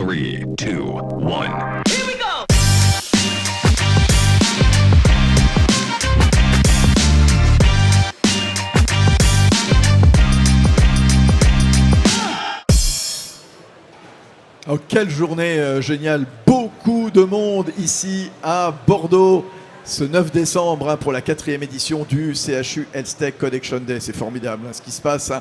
3, 2, 1. Oh, quelle journée géniale, beaucoup de monde ici à Bordeaux ce 9 décembre pour la 4e édition du CHU Health-Tech Connection Day. C'est formidable ce qui se passe,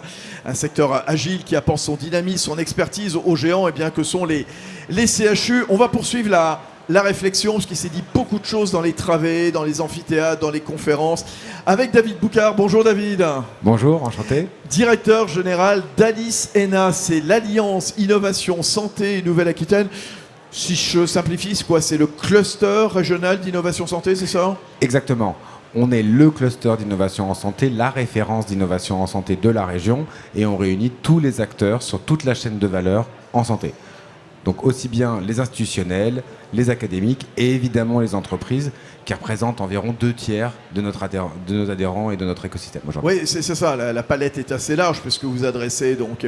un secteur agile qui apporte son dynamisme, son expertise aux géants que sont les CHU. On va poursuivre la réflexion, parce qu'il s'est dit beaucoup de choses dans les travées, dans les amphithéâtres, dans les conférences, avec David Boucard. Bonjour David. Bonjour, enchanté. Directeur général d'Alice ENA, c'est l'Alliance Innovation Santé Nouvelle-Aquitaine. Si je simplifie, c'est le cluster régional d'innovation santé, c'est ça ? Exactement. On est le cluster d'innovation en santé, la référence d'innovation en santé de la région, et on réunit tous les acteurs sur toute la chaîne de valeur en santé. Donc aussi bien les institutionnels, les académiques et évidemment les entreprises qui représentent environ 2/3 de nos adhérents et de notre écosystème aujourd'hui. Oui, c'est ça, la palette est assez large puisque vous adressez donc,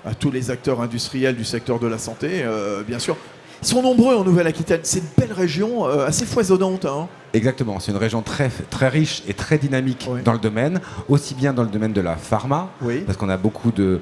à tous les acteurs industriels du secteur de la santé, bien sûr. Ils sont nombreux en Nouvelle-Aquitaine, c'est une belle région assez foisonnante. Hein. Exactement, c'est une région très, très riche et très dynamique dans le domaine, aussi bien dans le domaine de la pharma, parce qu'on a beaucoup de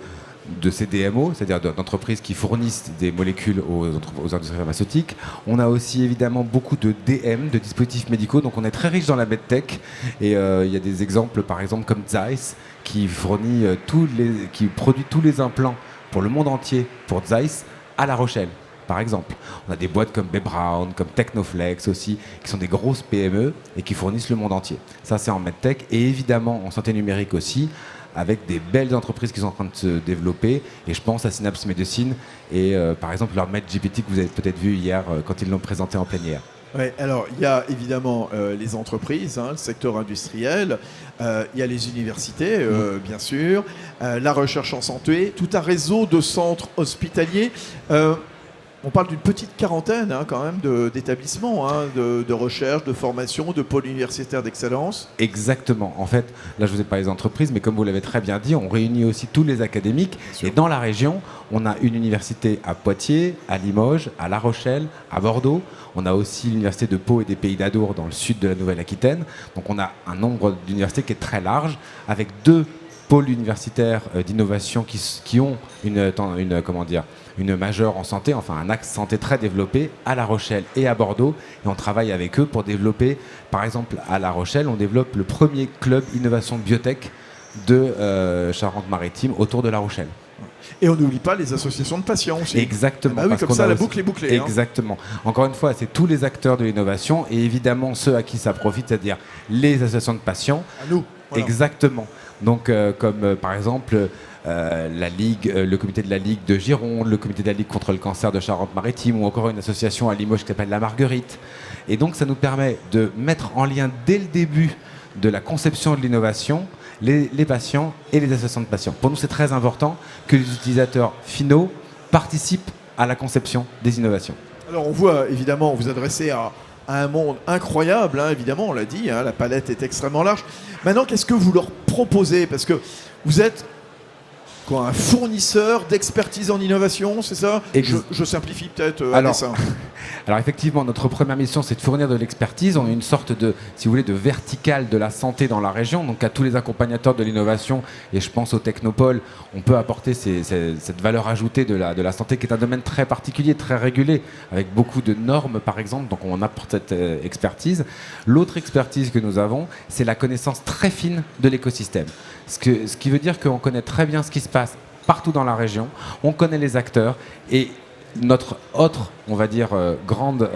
CDMO, c'est-à-dire d'entreprises qui fournissent des molécules aux industries pharmaceutiques. On a aussi évidemment beaucoup de DM, de dispositifs médicaux, donc on est très riche dans la medtech. Et il y a des exemples, par exemple, comme Zeiss, qui produit tous les implants pour le monde entier, pour Zeiss, à La Rochelle. Par exemple, on a des boîtes comme B. Brown, comme Technoflex aussi, qui sont des grosses PME et qui fournissent le monde entier. Ça, c'est en medtech et évidemment en santé numérique aussi, avec des belles entreprises qui sont en train de se développer. Et je pense à Synapse Medicine et par exemple leur MedGPT que vous avez peut-être vu hier quand ils l'ont présenté en plénière. Oui, alors il y a évidemment les entreprises, le secteur industriel, il y a les universités, bien sûr, la recherche en santé, tout un réseau de centres hospitaliers. On parle d'une petite quarantaine quand même d'établissements, de recherche, de formation, de pôles universitaires d'excellence. Exactement. En fait, là je vous ai parlé des entreprises, mais comme vous l'avez très bien dit, on réunit aussi tous les académiques. Et dans la région, on a une université à Poitiers, à Limoges, à La Rochelle, à Bordeaux. On a aussi l'université de Pau et des Pays d'Adour dans le sud de la Nouvelle-Aquitaine. Donc on a un nombre d'universités qui est très large, avec 2 pôles universitaires d'innovation qui ont une majeure en santé, enfin un axe santé très développé à La Rochelle et à Bordeaux. Et on travaille avec eux pour développer, par exemple à La Rochelle, on développe le premier club innovation biotech de Charente-Maritime autour de La Rochelle. Et on n'oublie pas les associations de patients aussi. Exactement. Oui, comme ça, la boucle est bouclée. Exactement. Encore une fois, c'est tous les acteurs de l'innovation et évidemment ceux à qui ça profite, c'est-à-dire les associations de patients. À nous. Voilà. Exactement. Donc, comme par exemple la Ligue, le comité de la Ligue de Gironde, le comité de la Ligue contre le cancer de Charente-Maritime ou encore une association à Limoges qui s'appelle La Marguerite. Et donc, ça nous permet de mettre en lien dès le début de la conception de l'innovation les patients et les associations de patients. Pour nous, c'est très important que les utilisateurs finaux participent à la conception des innovations. Alors, on voit évidemment vous adresser à un monde incroyable, évidemment, on l'a dit, la palette est extrêmement large. Maintenant, qu'est-ce que vous leur proposez ? Parce que vous êtes un fournisseur d'expertise en innovation, c'est ça ? Je simplifie peut-être à dessein. Alors effectivement, notre première mission, c'est de fournir de l'expertise. On est une sorte de, si vous voulez, de verticale de la santé dans la région. Donc à tous les accompagnateurs de l'innovation, et je pense aux technopoles, on peut apporter cette valeur ajoutée de la santé, qui est un domaine très particulier, très régulé, avec beaucoup de normes par exemple. Donc on apporte cette expertise. L'autre expertise que nous avons, c'est la connaissance très fine de l'écosystème. Ce qui veut dire qu'on connaît très bien ce qui se passe partout dans la région, on connaît les acteurs et notre autre, on va dire, grande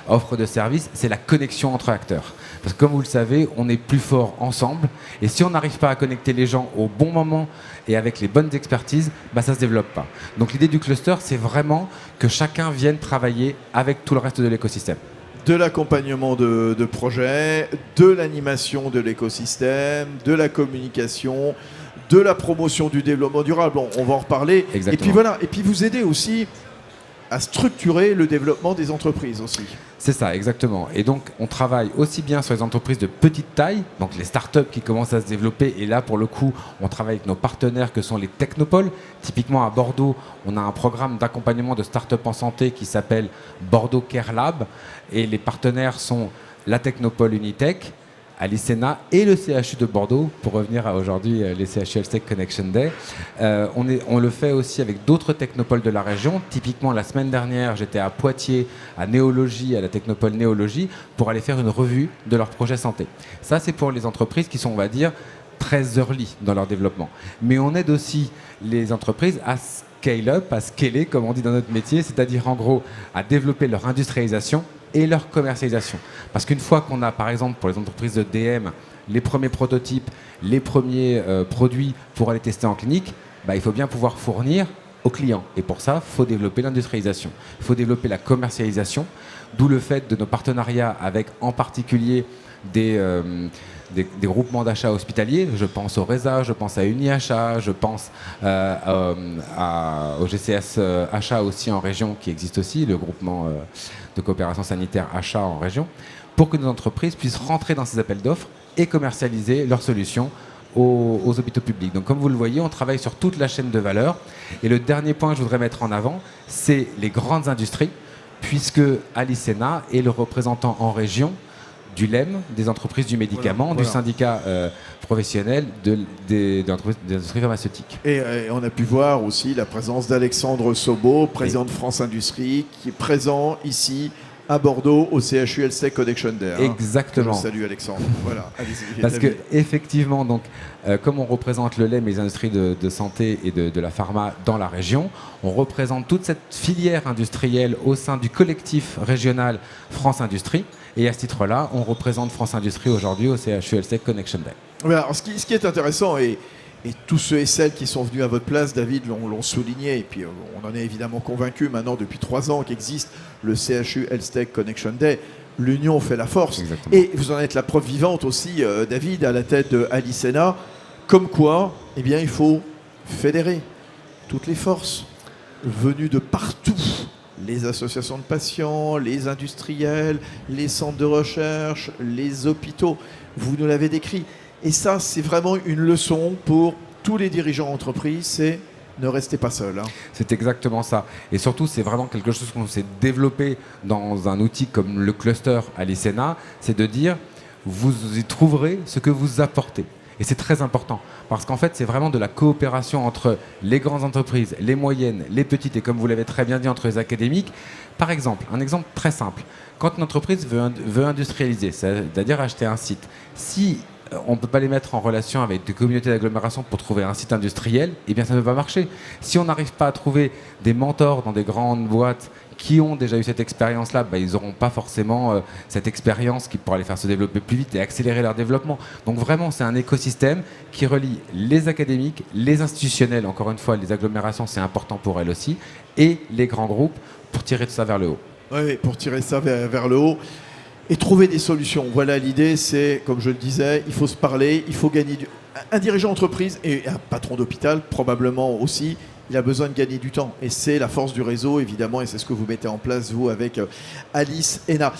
offre de service, c'est la connexion entre acteurs. Parce que comme vous le savez, on est plus fort ensemble et si on n'arrive pas à connecter les gens au bon moment et avec les bonnes expertises, ça ne se développe pas. Donc l'idée du cluster, c'est vraiment que chacun vienne travailler avec tout le reste de l'écosystème. De l'accompagnement de projets, de l'animation de l'écosystème, de la communication, de la promotion du développement durable. Bon, on va en reparler. Exactement. Et puis voilà. Et puis vous aidez aussi à structurer le développement des entreprises aussi. C'est ça, exactement. Et donc, on travaille aussi bien sur les entreprises de petite taille, donc les startups qui commencent à se développer. Et là, pour le coup, on travaille avec nos partenaires que sont les technopoles. Typiquement, à Bordeaux, on a un programme d'accompagnement de startups en santé qui s'appelle Bordeaux Care Lab. Et les partenaires sont la Technopole Unitech, Alicena et le CHU de Bordeaux, pour revenir à aujourd'hui les CHU Health Tech Connection Day. On le fait aussi avec d'autres technopoles de la région. Typiquement, la semaine dernière, j'étais à Poitiers, à Néologie, à la technopole Néologie, pour aller faire une revue de leur projet santé. Ça, c'est pour les entreprises qui sont, on va dire, très early dans leur développement. Mais on aide aussi les entreprises à scale up, à scaler, comme on dit dans notre métier, c'est-à-dire en gros à développer leur industrialisation et leur commercialisation. Parce qu'une fois qu'on a, par exemple, pour les entreprises de DM, les premiers prototypes, les premiers produits pour aller tester en clinique, il faut bien pouvoir fournir aux clients. Et pour ça, il faut développer l'industrialisation. Il faut développer la commercialisation, d'où le fait de nos partenariats avec, en particulier, des groupements d'achat hospitaliers. Je pense au RESA, je pense à UniAchat, je pense au GCS Achat aussi en région, qui existe aussi, le groupement de coopération sanitaire achat en région, pour que nos entreprises puissent rentrer dans ces appels d'offres et commercialiser leurs solutions aux hôpitaux publics. Donc comme vous le voyez, on travaille sur toute la chaîne de valeur. Et le dernier point que je voudrais mettre en avant, c'est les grandes industries, puisque Alicena est le représentant en région du LEM, des entreprises du médicament, du syndicat professionnel des industries pharmaceutiques. Et on a pu voir aussi la présence d'Alexandre Sobo, président de France Industrie, qui est présent ici à Bordeaux au CHU Health Tech Connection Day. Exactement. Salut Alexandre. Voilà. Parce que effectivement, donc, comme on représente le LEM et les industries de santé et de la pharma dans la région, on représente toute cette filière industrielle au sein du collectif régional France Industrie. Et à ce titre-là, on représente France Industrie aujourd'hui au CHU Health Tech Connection Day. Alors, ce qui est intéressant, et tous ceux et celles qui sont venus à votre place, David, l'ont souligné, et puis on en est évidemment convaincus maintenant depuis 3 ans qu'existe le CHU Health Tech Connection Day. L'union fait la force. Exactement. Et vous en êtes la preuve vivante aussi, David, à la tête de Alicena, comme quoi, eh bien, il faut fédérer toutes les forces venues de partout. Les associations de patients, les industriels, les centres de recherche, les hôpitaux. Vous nous l'avez décrit. Et ça, c'est vraiment une leçon pour tous les dirigeants d'entreprise, c'est ne restez pas seuls. C'est exactement ça. Et surtout, c'est vraiment quelque chose qu'on s'est développé dans un outil comme le cluster Alicena, c'est de dire, vous y trouverez ce que vous apportez. Et c'est très important, parce qu'en fait, c'est vraiment de la coopération entre les grandes entreprises, les moyennes, les petites, et comme vous l'avez très bien dit, entre les académiques. Par exemple, un exemple très simple. Quand une entreprise veut industrialiser, c'est-à-dire acheter un site, si on ne peut pas les mettre en relation avec des communautés d'agglomération pour trouver un site industriel, eh bien ça ne peut pas marcher. Si on n'arrive pas à trouver des mentors dans des grandes boîtes qui ont déjà eu cette expérience-là, ils n'auront pas forcément cette expérience qui pourra les faire se développer plus vite et accélérer leur développement. Donc vraiment, c'est un écosystème qui relie les académiques, les institutionnels, encore une fois, les agglomérations, c'est important pour elles aussi, et les grands groupes pour tirer tout ça vers le haut. Oui, pour tirer ça vers le haut. Et trouver des solutions. Voilà, l'idée, c'est, comme je le disais, il faut se parler, il faut gagner un dirigeant d'entreprise et un patron d'hôpital, probablement aussi, il a besoin de gagner du temps. Et c'est la force du réseau, évidemment, et c'est ce que vous mettez en place, vous, avec Alicena.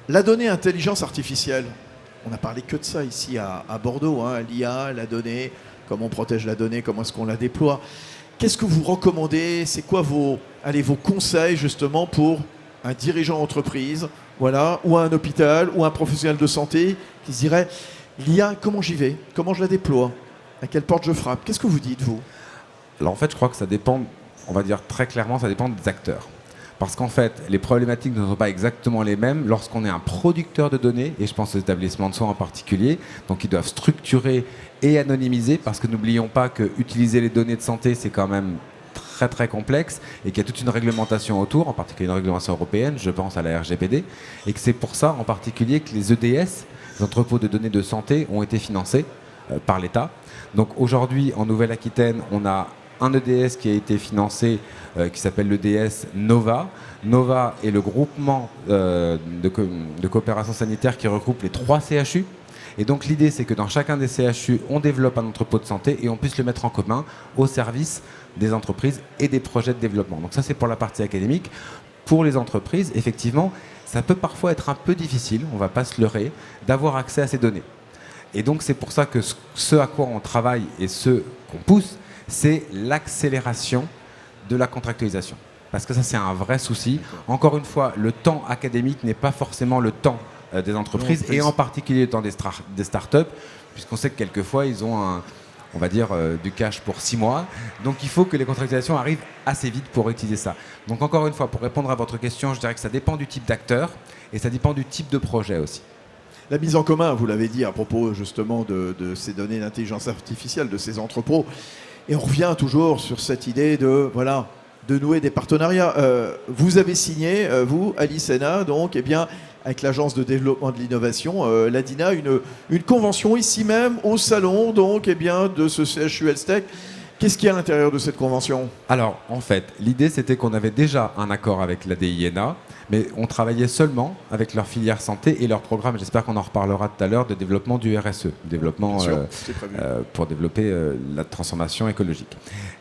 La donnée intelligence artificielle, on n'a parlé que de ça ici à Bordeaux, l'IA, la donnée, comment on protège la donnée, comment est-ce qu'on la déploie. Qu'est-ce que vous recommandez? C'est quoi vos conseils, justement, pour un dirigeant d'entreprise, voilà, ou un hôpital, ou un professionnel de santé qui se dirait, l'IA, comment j'y vais? Comment je la déploie? À quelle porte je frappe? Qu'est-ce que vous dites, vous? Alors en fait, je crois que ça dépend, on va dire très clairement, ça dépend des acteurs. Parce qu'en fait, les problématiques ne sont pas exactement les mêmes lorsqu'on est un producteur de données, et je pense aux établissements de soins en particulier, donc ils doivent structurer et anonymiser, parce que n'oublions pas que utiliser les données de santé, c'est quand même très très complexe et qu'il y a toute une réglementation autour, en particulier une réglementation européenne, je pense à la RGPD, et que c'est pour ça en particulier que les EDS, les entrepôts de données de santé, ont été financés par l'État. Donc aujourd'hui, en Nouvelle-Aquitaine, on a un EDS qui a été financé, qui s'appelle l'EDS Nova. Nova est le groupement de coopération sanitaire qui regroupe les 3 CHU. Et donc l'idée, c'est que dans chacun des CHU, on développe un entrepôt de santé et on puisse le mettre en commun au service des entreprises et des projets de développement. Donc ça, c'est pour la partie académique. Pour les entreprises, effectivement, ça peut parfois être un peu difficile, on ne va pas se leurrer, d'avoir accès à ces données. Et donc c'est pour ça que ce à quoi on travaille et ce qu'on pousse, c'est l'accélération de la contractualisation. Parce que ça, c'est un vrai souci. Encore une fois, le temps académique n'est pas forcément le temps des entreprises, et en particulier le temps des startups, puisqu'on sait que quelquefois, ils ont on va dire, du cash pour 6 mois. Donc il faut que les contractualisations arrivent assez vite pour utiliser ça. Donc encore une fois, pour répondre à votre question, je dirais que ça dépend du type d'acteur et ça dépend du type de projet aussi. La mise en commun, vous l'avez dit à propos justement de ces données d'intelligence artificielle, de ces entrepôts. Et on revient toujours sur cette idée de nouer des partenariats. Vous avez signé, vous, à l'ICENA, donc, avec l'Agence de développement de l'innovation, l'ADINA, une convention ici même, au salon, donc, de ce CHU Health-Tech. Qu'est-ce qu'il y a à l'intérieur de cette convention ? Alors, en fait, l'idée, c'était qu'on avait déjà un accord avec la DINA, mais on travaillait seulement avec leur filière santé et leur programme, j'espère qu'on en reparlera tout à l'heure, de développement du RSE, développement pour développer la transformation écologique.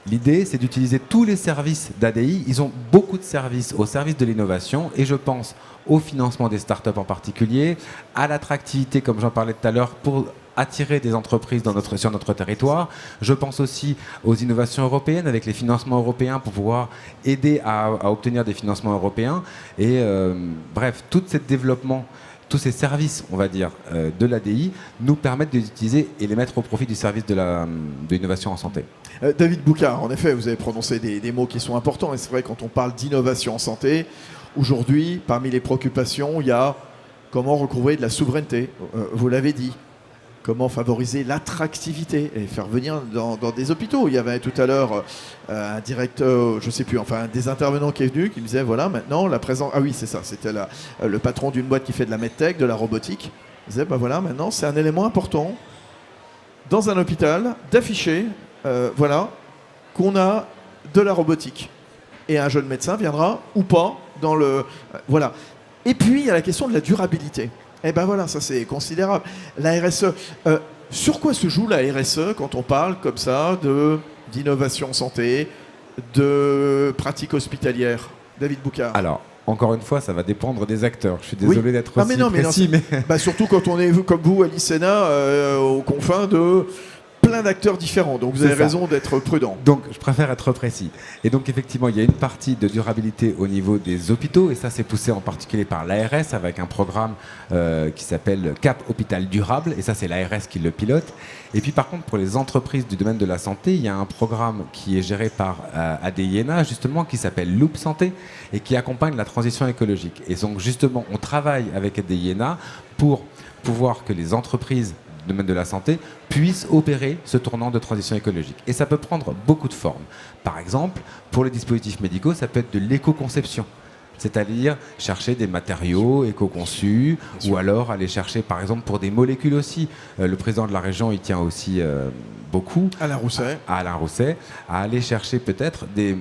L'idée, c'est d'utiliser tous les services d'ADI. Ils ont beaucoup de services au service de l'innovation et je pense au financement des startups en particulier, à l'attractivité, comme j'en parlais tout à l'heure, pour attirer des entreprises sur notre territoire. Je pense aussi aux innovations européennes avec les financements européens pour pouvoir aider à obtenir des financements européens. Et bref, tout ce développement, tous ces services, on va dire, de l'ADI nous permettent de les utiliser et les mettre au profit du service de l'innovation en santé. David Boucard, en effet, vous avez prononcé des mots qui sont importants. Et c'est vrai, quand on parle d'innovation en santé, aujourd'hui, parmi les préoccupations, il y a comment recouvrer de la souveraineté. Vous l'avez dit. Comment favoriser l'attractivité et faire venir dans des hôpitaux. Il y avait tout à l'heure un directeur, je ne sais plus, enfin un des intervenants qui est venu, qui me disait, voilà, maintenant, la présence... Ah oui, c'est ça, c'était le patron d'une boîte qui fait de la medtech, de la robotique. Il disait, voilà, maintenant, c'est un élément important dans un hôpital d'afficher, qu'on a de la robotique. Et un jeune médecin viendra ou pas dans le... voilà. Et puis, il y a la question de la durabilité. Ça c'est considérable. La RSE, sur quoi se joue la RSE quand on parle comme ça d'innovation santé, de pratiques hospitalières ? David Boucard. Alors, encore une fois, ça va dépendre des acteurs. Je suis désolé d'être aussi précis. Surtout quand on est, comme vous, à l'ICENA, aux confins de plein d'acteurs différents. Donc vous avez raison d'être prudent. Donc je préfère être précis. Et donc effectivement, il y a une partie de durabilité au niveau des hôpitaux, et ça c'est poussé en particulier par l'ARS avec un programme qui s'appelle CAP Hôpital Durable, et ça c'est l'ARS qui le pilote. Et puis par contre, pour les entreprises du domaine de la santé, il y a un programme qui est géré par ADINA, justement, qui s'appelle Loop Santé, et qui accompagne la transition écologique. Et donc justement, on travaille avec ADINA pour pouvoir que les entreprises domaine de la santé puissent opérer ce tournant de transition écologique. Et ça peut prendre beaucoup de formes. Par exemple, pour les dispositifs médicaux, ça peut être de l'éco-conception. C'est-à-dire chercher des matériaux éco-conçus ou alors aller chercher, par exemple, pour des molécules aussi. Le président de la région, il tient aussi beaucoup, Alain Rousset, à aller chercher peut-être des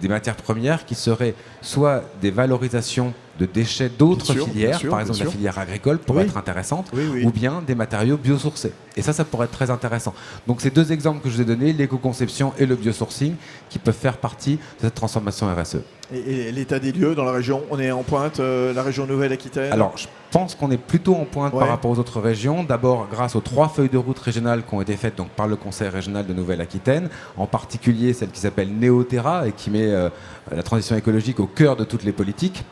matières premières qui seraient soit des valorisations de déchets d'autres filières, par exemple la filière agricole pourrait être intéressante, ou bien des matériaux biosourcés. Et ça pourrait être très intéressant. Donc ces deux exemples que je vous ai donnés, l'éco-conception et le biosourcing, qui peuvent faire partie de cette transformation RSE. Et l'état des lieux dans la région, on est en pointe, la région Nouvelle-Aquitaine ? Alors, je pense qu'on est plutôt en pointe par rapport aux autres régions. D'abord, grâce aux 3 feuilles de route régionales qui ont été faites donc, par le Conseil régional de Nouvelle-Aquitaine, en particulier celle qui s'appelle Néoterra et qui met la transition écologique au cœur de toutes les politiques.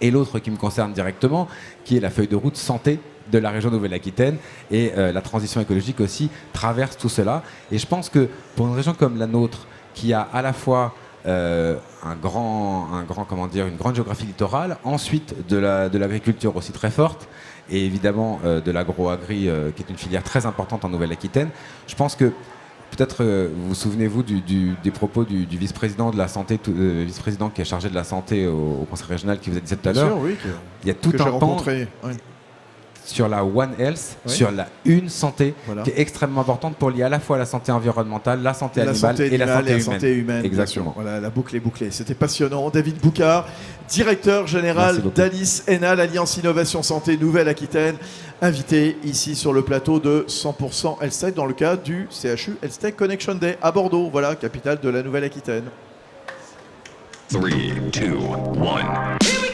Et l'autre qui me concerne directement, qui est la feuille de route santé de la région Nouvelle-Aquitaine. Et la transition écologique aussi traverse tout cela. Et je pense que pour une région comme la nôtre, qui a à la fois une grande géographie littorale, ensuite de l'agriculture aussi très forte, et évidemment de l'agro-agri qui est une filière très importante en Nouvelle-Aquitaine, je pense que peut-être vous souvenez-vous des propos du vice-président de la santé, vice-président qui est chargé de la santé au Conseil régional qui vous a dit ça tout à l'heure. Oui, il y a tout un pan sur la One Health, Oui. sur la Une Santé, Voilà. qui est extrêmement importante pour lier à la fois la santé environnementale, la santé La animale santé et la animale santé et la humaine. santé humaine. bien Exactement. sûr. Voilà, la boucle est bouclée. C'était passionnant. David Boucard, directeur général Merci beaucoup. d'Alice ENA, l'Alliance Innovation Santé Nouvelle-Aquitaine, invité ici sur le plateau de 100% Health dans le cadre du CHU Health Connection Day à Bordeaux, voilà, capitale de la Nouvelle-Aquitaine. 3, 2, 1.